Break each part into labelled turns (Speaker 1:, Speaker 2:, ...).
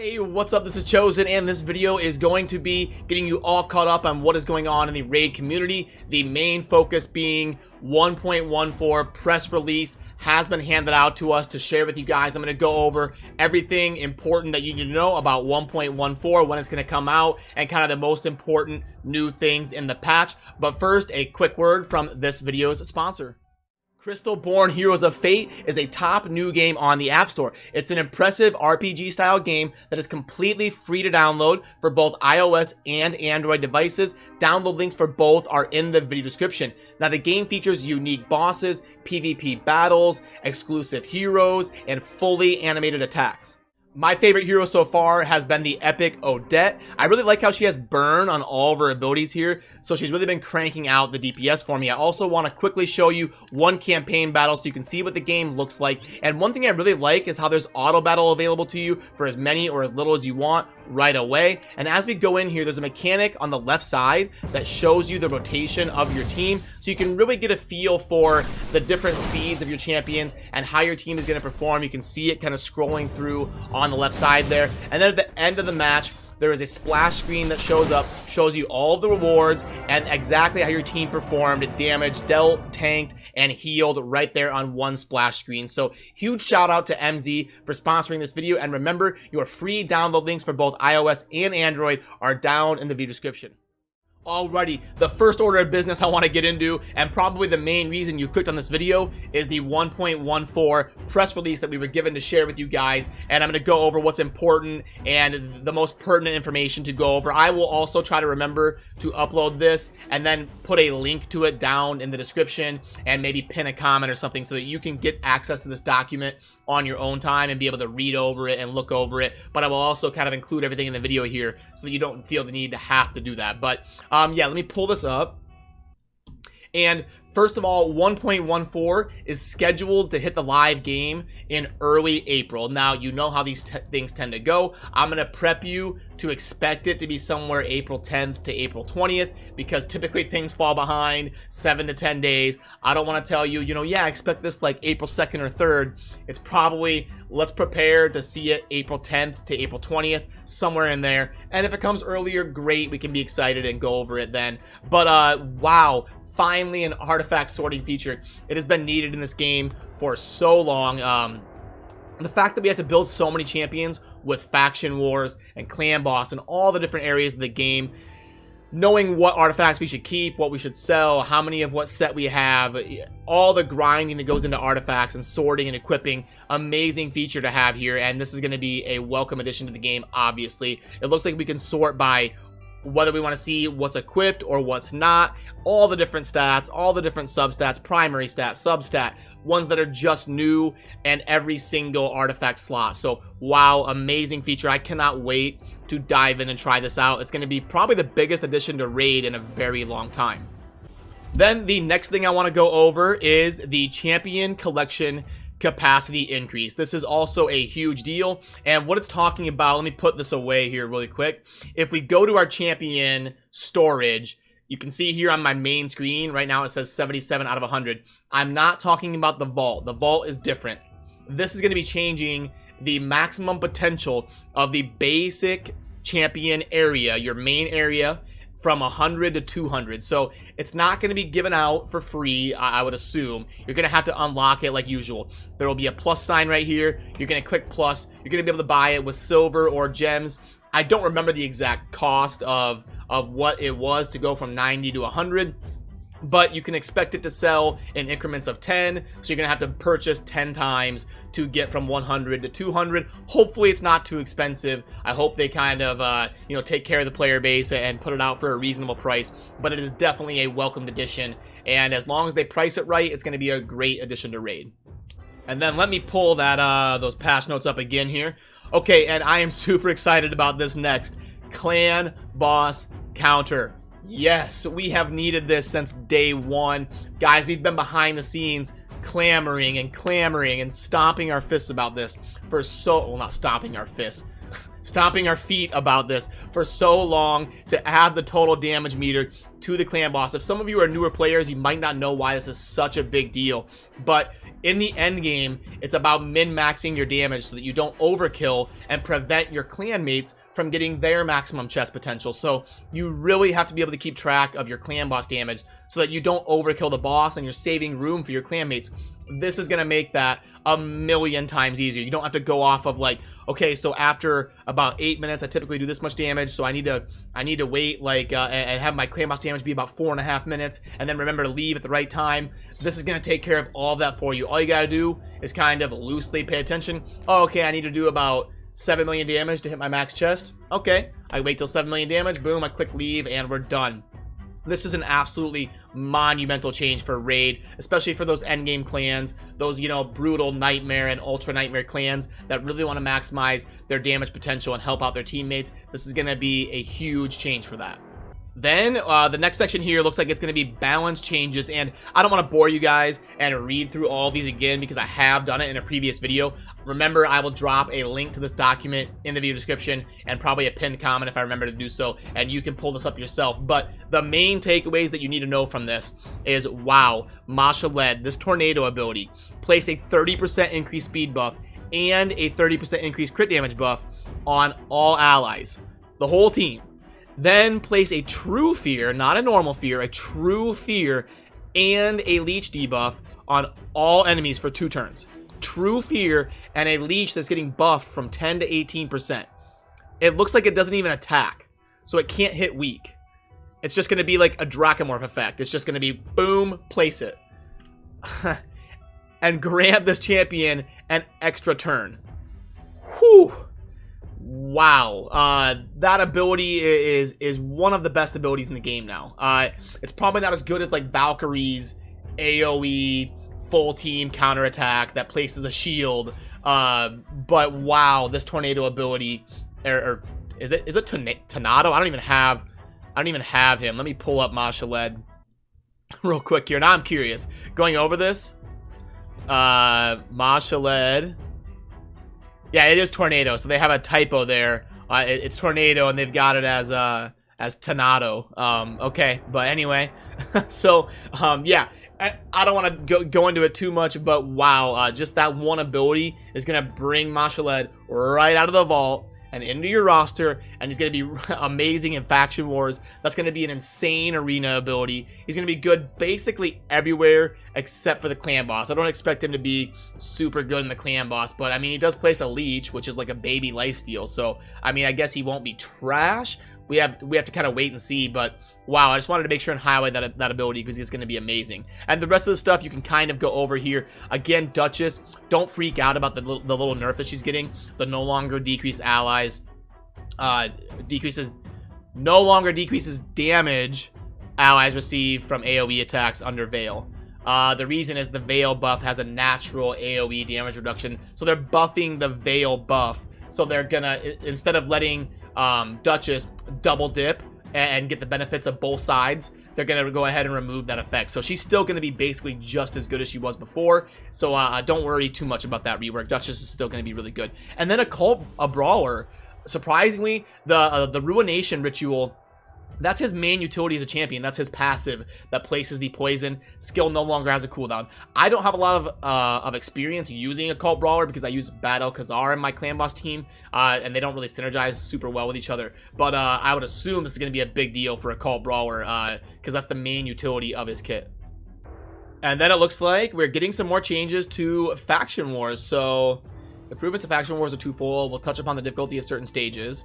Speaker 1: Hey, what's up? This is Chosen, and this video is going to be getting you all caught up on what is going on in the raid community. The main focus being 1.14 press release has been handed out to us to share with you guys. I'm going to go over everything important that you need to know about 1.14, when it's going to come out, and kind of the most important new things in the patch. But first, a quick word from this video's sponsor. Crystalborn Heroes of Fate is a top new game on the App Store. It's an impressive RPG style game that is completely free to download for both iOS and Android devices. Download links for both are in the video description. Now, the game features unique bosses, PvP battles, exclusive heroes, and fully animated attacks. My favorite hero so far has been the epic Odette. I really like how she has burn on all of her abilities here, so she's really been cranking out the DPS for me. I also want to quickly show you one campaign battle so you can see what the game looks like. And one thing I really like is how there's auto battle available to you for as many or as little as you want right away. And as we go in here, there's a mechanic on the left side that shows you the rotation of your team, so you can really get a feel for the different speeds of your champions and how your team is going to perform. You can see it kind of scrolling through on the left side there. And then at the end of the match, there is a splash screen that shows up, shows you all of the rewards and exactly how your team performed, damage dealt, tanked, and healed right there on one splash screen. So huge shout out to MZ for sponsoring this video. And remember, your free download links for both iOS and Android are down in the video description. Alrighty, the first order of business I want to get into, and probably the main reason you clicked on this video, is the 1.14 press release that we were given to share with you guys. And I'm going to go over what's important and the most pertinent information to go over. I will also try to remember to upload this and then put a link to it down in the description and maybe pin a comment or something so that you can get access to this document on your own time and be able to read over it and look over it. But I will also kind of include everything in the video here so that you don't feel the need to have to do that. But yeah, let me pull this up. And first of all, 1.14 is scheduled to hit the live game in early April. Now, you know how these things tend to go. I'm going to prep you to expect it to be somewhere April 10th to April 20th, because typically things fall behind 7 to 10 days. I don't want to tell you, yeah, expect this like April 2nd or 3rd. It's probably, let's prepare to see it April 10th to April 20th, somewhere in there. And if it comes earlier, great, we can be excited and go over it then. But wow, finally an artifact sorting feature. It has been needed in this game for so long. The fact that we have to build so many champions with faction wars and clan boss and all the different areas of the game, knowing what artifacts we should keep, what we should sell, how many of what set we have, all the grinding that goes into artifacts and sorting and equipping, amazing feature to have here. And this is going to be a welcome addition to the game, obviously. It looks like we can sort by whether we want to see what's equipped or what's not, all the different stats, all the different substats, primary stat, substat, ones that are just new, and every single artifact slot. So wow, amazing feature. I cannot wait to dive in and try this out. It's going to be probably the biggest addition to raid in a very long time. Then the next thing I want to go over is the champion collection capacity increase. This is also a huge deal, and what it's talking about, let me put this away here really quick. If we go to our champion storage, you can see here on my main screen right now it says 77 out of 100. I'm not talking about the vault. The vault is different. This is going to be changing the maximum potential of the basic champion area, your main area, from 100 to 200. So it's not going to be given out for free, I would assume. You're going to have to unlock it like usual. There will be a plus sign right here. You're going to click plus. You're going to be able to buy it with silver or gems. I don't remember the exact cost of what it was to go from 90 to 100. But you can expect it to sell in increments of 10, so you're going to have to purchase 10 times to get from 100 to 200. Hopefully it's not too expensive. I hope they kind of, take care of the player base and put it out for a reasonable price. But it is definitely a welcomed addition, and as long as they price it right, it's going to be a great addition to raid. And then let me pull that those patch notes up again here. Okay, and I am super excited about this next. Clan boss counter. Yes, we have needed this since day one. Guys, we've been behind the scenes clamoring and stomping our fists about this for well, not stomping our fists, stomping our feet about this for so long to add the total damage meter to the clan boss. If some of you are newer players, you might not know why this is such a big deal, but in the end game, it's about min-maxing your damage so that you don't overkill and prevent your clan mates from getting their maximum chest potential. So you really have to be able to keep track of your clan boss damage so that you don't overkill the boss and you're saving room for your clan mates. This is going to make that a million times easier. You don't have to go off of like, okay, so after about 8 minutes, I typically do this much damage, so I need to wait like and have my clan boss damage be about 4.5 minutes, and then remember to leave at the right time. This is going to take care of all of that for you. All you got to do is kind of loosely pay attention. Oh, okay, I need to do about 7 million damage to hit my max chest. Okay, I wait till 7 million damage, boom, I click leave, and we're done. This is an absolutely monumental change for Raid, especially for those endgame clans, those, you know, brutal nightmare and ultra nightmare clans that really want to maximize their damage potential and help out their teammates. This is going to be a huge change for that. Then the next section here looks like it's going to be balance changes, and I don't want to bore you guys and read through all these again because I have done it in a previous video. Remember, I will drop a link to this document in the video description and probably a pinned comment if I remember to do so, and you can pull this up yourself. But the main takeaways that you need to know from this is, wow, Masha led this tornado ability, place a 30% increased speed buff and a 30% increased crit damage buff on all allies, the whole team. Then place a true fear, not a normal fear, a true fear and a leech debuff on all enemies for 2 turns. True fear and a leech that's getting buffed from 10 to 18%. It looks like it doesn't even attack, so it can't hit weak. It's just going to be like a Dracomorph effect. It's just going to be boom, place it. And grant this champion an extra turn. Whew. Wow, that ability is one of the best abilities in the game now. It's probably not as good as like Valkyrie's AoE full team counterattack that places a shield, but wow, this tornado ability, or is it Tornado? I don't even have him. Let me pull up Masha Led real quick here. Now I'm curious. Going over this, Masha Led. Yeah, it is Tornado, so they have a typo there. It's Tornado, and they've got it as Tornado. Okay, but anyway, so yeah, I don't want to go into it too much, but wow, just that one ability is gonna bring Masha Led right out of the vault and into your roster, and he's going to be amazing in Faction Wars. That's going to be an insane arena ability. He's going to be good basically everywhere except for the clan boss. I don't expect him to be super good in the clan boss, but I mean, he does place a leech, which is like a baby lifesteal, so I mean, I guess he won't be trash. We have to kind of wait and see, but wow, I just wanted to make sure and highlight that ability because he's going to be amazing. And the rest of the stuff you can kind of go over here. Again, Duchess, don't freak out about the little nerf that she's getting. The no longer decrease allies, no longer decreases damage allies receive from AoE attacks under Veil. The reason is the Veil buff has a natural AoE damage reduction, so they're buffing the Veil buff. So they're gonna, instead of letting Duchess double dip and get the benefits of both sides, they're gonna go ahead and remove that effect. So she's still gonna be basically just as good as she was before. So don't worry too much about that rework. Duchess is still gonna be really good. And then a brawler. Surprisingly, the Ruination ritual. That's his main utility as a champion. That's his passive that places the poison. Skill no longer has a cooldown. I don't have a lot of experience using a cult brawler because I use Bad El-Khazar in my clan boss team, and they don't really synergize super well with each other. But I would assume this is going to be a big deal for a cult brawler because that's the main utility of his kit. And then it looks like we're getting some more changes to Faction Wars. So improvements to Faction Wars are twofold. We'll touch upon the difficulty of certain stages.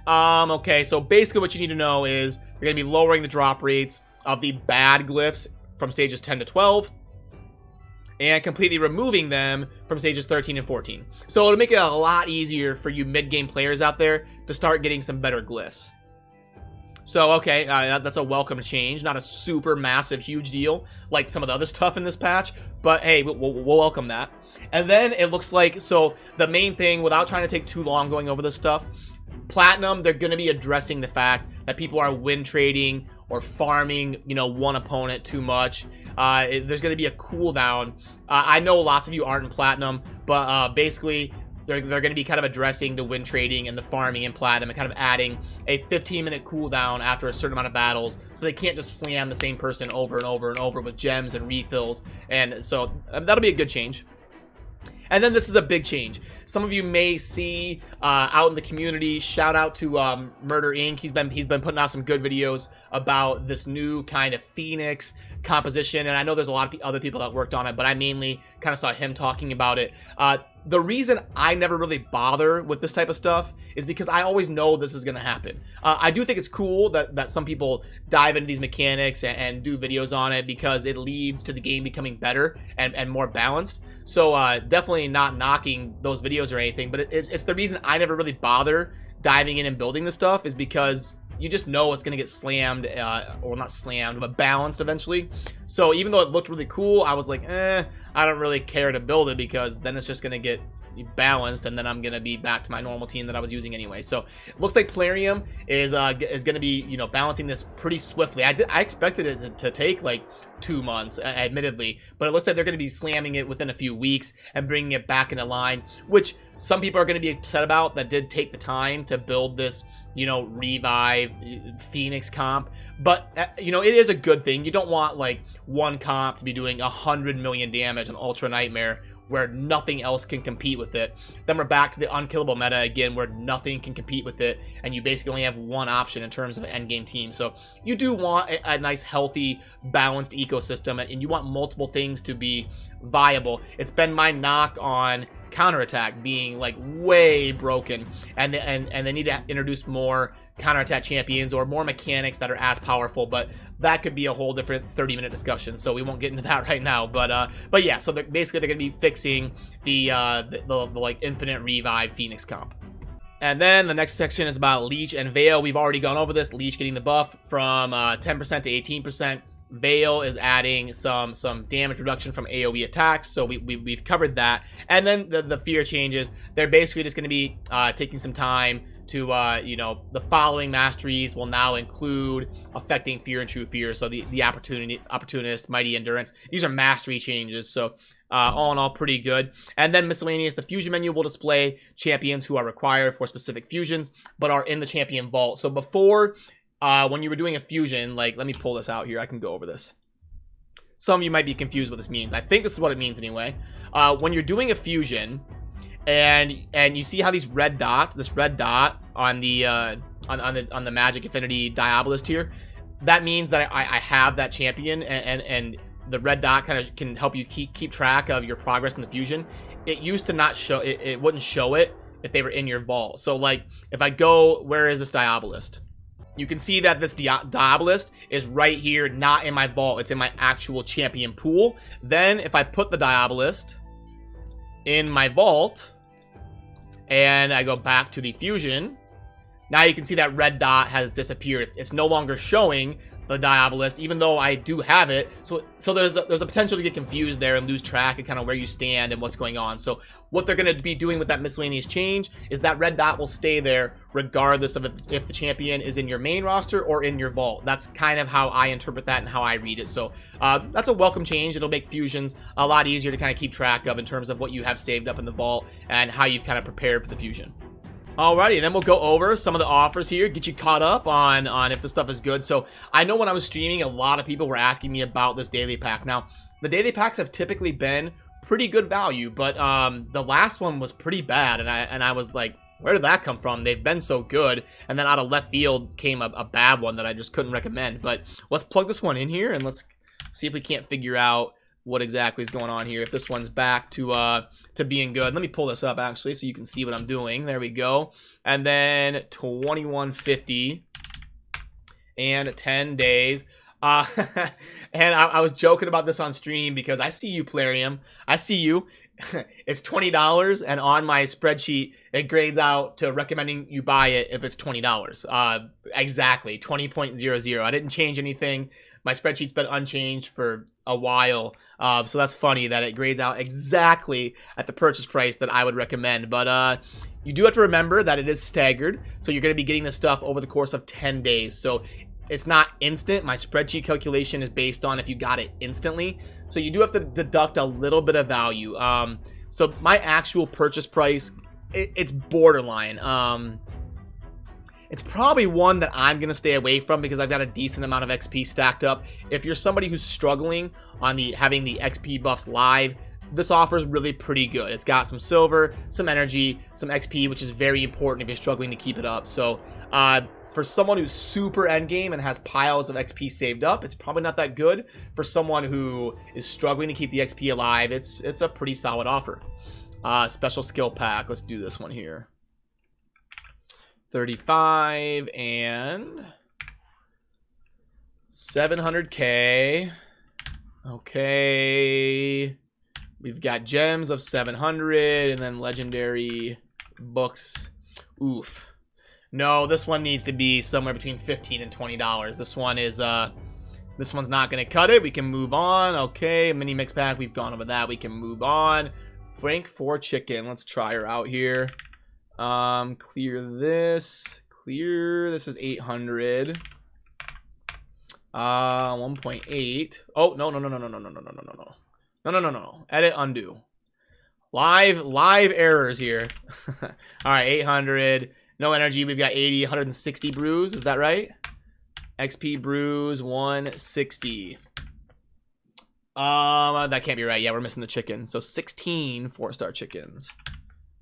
Speaker 1: Okay, so basically what you need to know is you're going to be lowering the drop rates of the bad glyphs from stages 10 to 12 and completely removing them from stages 13 and 14. So it'll make it a lot easier for you mid-game players out there to start getting some better glyphs. So, okay, that's a welcome change. Not a super massive, huge deal like some of the other stuff in this patch, but hey, we'll welcome that. And then it looks like, so the main thing, without trying to take too long going over this stuff, Platinum, they're going to be addressing the fact that people are win trading or farming, you know, one opponent too much. There's going to be a cooldown. I know lots of you aren't in Platinum, but basically they're going to be kind of addressing the win trading and the farming in Platinum and kind of adding a 15-minute cooldown after a certain amount of battles, so they can't just slam the same person over and over and over with gems and refills. And so that'll be a good change. And then this is a big change. Some of you may see out in the community, shout out to Murder Inc. He's been putting out some good videos about this new kind of Phoenix composition, and I know there's a lot of other people that worked on it, but I mainly kind of saw him talking about it. The reason I never really bother with this type of stuff is because I always know this is going to happen. I do think it's cool that some people dive into these mechanics and do videos on it, because it leads to the game becoming better and more balanced. So definitely not knocking those videos or anything, but it's the reason I never really bother diving in and building this stuff, is because you just know it's going to get slammed, or not slammed, but balanced eventually. So even though it looked really cool, I was like, I don't really care to build it, because then it's just going to get balanced, and then I'm going to be back to my normal team that I was using anyway. So it looks like Plarium is going to be, you know, balancing this pretty swiftly. I expected it to take like 2 months, admittedly, but it looks like they're going to be slamming it within a few weeks and bringing it back into line, which some people are going to be upset about, that did take the time to build this, you know, revive Phoenix comp. But you know, it is a good thing. You don't want like one comp to be doing 100 million damage on Ultra Nightmare where nothing else can compete with it. Then we're back to the unkillable meta again, where nothing can compete with it, and you basically only have one option in terms of an endgame team. So you do want a nice, healthy, balanced ecosystem, and you want multiple things to be viable. It's been my knock on counterattack being like way broken, and they need to introduce more counterattack champions or more mechanics that are as powerful, but that could be a whole different 30-minute discussion, so we won't get into that right now. But yeah, so basically they're going to be fixing the like infinite revive Phoenix comp. And then the next section is about Leech and Veil. We've already gone over this. Leech getting the buff from 10% to 18%. Veil is adding some damage reduction from AoE attacks, so we've covered that. And then the fear changes, they're basically just going to be taking some time to, you know, the following masteries will now include affecting fear and true fear. So the opportunist, mighty endurance, these are mastery changes. So all in all, pretty good. And then miscellaneous, the fusion menu will display champions who are required for specific fusions, but are in the champion vault. So before, when you were doing a fusion, like, let me pull this out here, I can go over this. Some of you might be confused what this means. I think this is what it means anyway. When you're doing a fusion, and you see how this red dot on the on the Magic Affinity Diabolist here, that means that I have that champion, and the red dot kind of can help you keep track of your progress in the fusion. It used to not show it, it wouldn't show it if they were in your vault. So like if I go, where is this Diabolist? You can see that this Diabolist is right here, not in my vault. It's in my actual champion pool. Then if I put the Diabolist in my vault and I go back to the fusion, now you can see that red dot has disappeared. It's no longer showing the Diabolist, even though I do have it. So there's a potential to get confused there and lose track of kind of where you stand and what's going on. So what they're going to be doing with that miscellaneous change is that red dot will stay there regardless of if the champion is in your main roster or in your vault. That's kind of how I interpret that and how I read it. So that's a welcome change. It'll make fusions a lot easier to kind of keep track of in terms of what you have saved up in the vault and how you've kind of prepared for the fusion. Alrighty, and then we'll go over some of the offers here, get you caught up on if the stuff is good. So I know when I was streaming, a lot of people were asking me about this daily pack. Now, the daily packs have typically been pretty good value, but the last one was pretty bad, and I was like, where did that come from? They've been so good, and then out of left field came a bad one that I just couldn't recommend. But let's plug this one in here, and let's see if we can't figure out what exactly is going on here, if this one's back to being good. Let me pull this up actually so you can see what I'm doing. There we go. And then 2150 and 10 days. And I was joking about this on stream because I see you, Plarium. I see you. It's $20, and on my spreadsheet it grades out to recommending you buy it if it's $20. Exactly 20.00. I didn't change anything. My spreadsheet's been unchanged for a while, so that's funny that it grades out exactly at the purchase price that I would recommend. But you do have to remember that it is staggered, so you're going to be getting this stuff over the course of 10 days. So it's not instant. My spreadsheet calculation is based on if you got it instantly, so you do have to deduct a little bit of value. So my actual purchase price it's borderline. It's probably one that I'm going to stay away from because I've got a decent amount of XP stacked up. If you're somebody who's struggling on having the XP buffs live, this offer is really pretty good. It's got some silver, some energy, some XP, which is very important if you're struggling to keep it up. So for someone who's super endgame and has piles of XP saved up, it's probably not that good. For someone who is struggling to keep the XP alive, it's a pretty solid offer. Special skill pack. Let's do this one here. 35 and 700k. Okay. We've got gems of 700 and then legendary books. Oof. No, this one needs to be somewhere between $15 and $20. This one is this one's not gonna cut it. We can move on. Okay, mini mix pack. We've gone over that. We can move on. Frank for chicken. Let's try her out here. Clear this. Clear. This is 800. 1.8. Oh, no. Edit, undo. Live errors here. All right, 800. No energy. We've got 80, 160 brews. Is that right? XP brews 160. That can't be right. Yeah, we're missing the chicken. So 16 4-star chickens.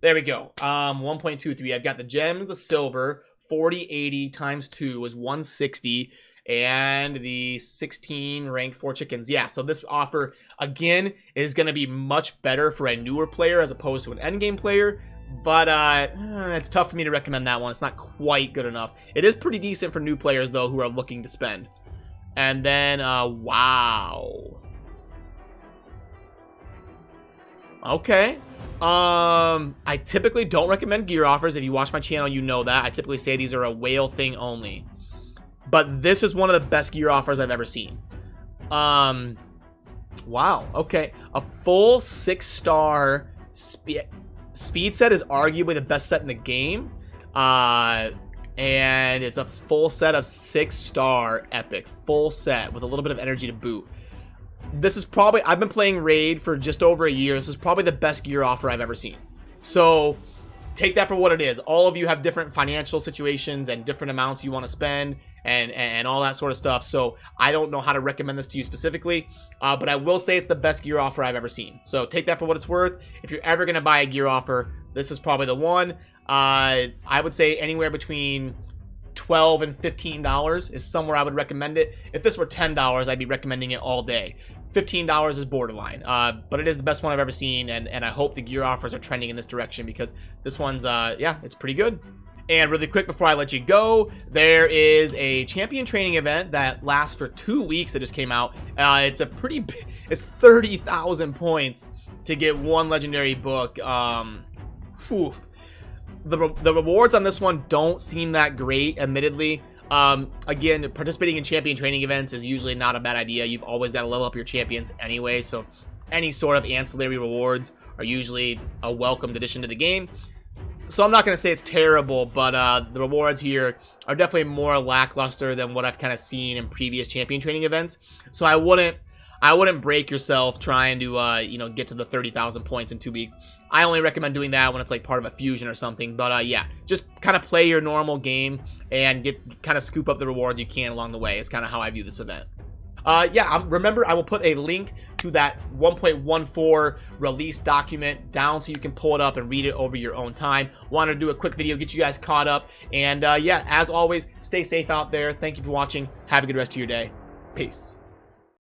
Speaker 1: There we go. 1.23. I've got the gems, the silver. 40, 80 times 2 is 160. And the 16 rank 4 chickens. Yeah, so this offer, again, is going to be much better for a newer player as opposed to an endgame player. But it's tough for me to recommend that one. It's not quite good enough. It is pretty decent for new players, though, who are looking to spend. And then, wow. Okay. I typically don't recommend gear offers. If you watch my channel, you know that. I typically say these are a whale thing only. But this is one of the best gear offers I've ever seen. Wow. Okay. A full 6-star speed set is arguably the best set in the game. And it's a full set of 6-star epic. Full set with a little bit of energy to boot. This is probably, I've been playing Raid for just over a year. This is probably the best gear offer I've ever seen. So take that for what it is. All of you have different financial situations and different amounts you want to spend and all that sort of stuff. So I don't know how to recommend this to you specifically, but I will say it's the best gear offer I've ever seen. So take that for what it's worth. If you're ever going to buy a gear offer, this is probably the one. I would say anywhere between $12 and $15 is somewhere I would recommend it. If this were $10, I'd be recommending it all day. $15 is borderline, but it is the best one I've ever seen, and I hope the gear offers are trending in this direction because this one's, yeah, it's pretty good. And really quick before I let you go, there is a champion training event that lasts for 2 weeks that just came out. It's a pretty big, it's 30,000 points to get one legendary book. Oof. The rewards on this one don't seem that great, admittedly. Again, participating in champion training events is usually not a bad idea. You've always got to level up your champions anyway, so any sort of ancillary rewards are usually a welcomed addition to the game. So I'm not going to say it's terrible, but the rewards here are definitely more lackluster than what I've kind of seen in previous champion training events. So I wouldn't break yourself trying to, you know, get to the 30,000 points in 2 weeks. I only recommend doing that when it's like part of a fusion or something. But yeah, just kind of play your normal game and kind of scoop up the rewards you can along the way. Is kind of how I view this event. Yeah, remember, I will put a link to that 1.14 release document down so you can pull it up and read it over your own time. Wanted to do a quick video, get you guys caught up. And yeah, as always, stay safe out there. Thank you for watching. Have a good rest of your day. Peace.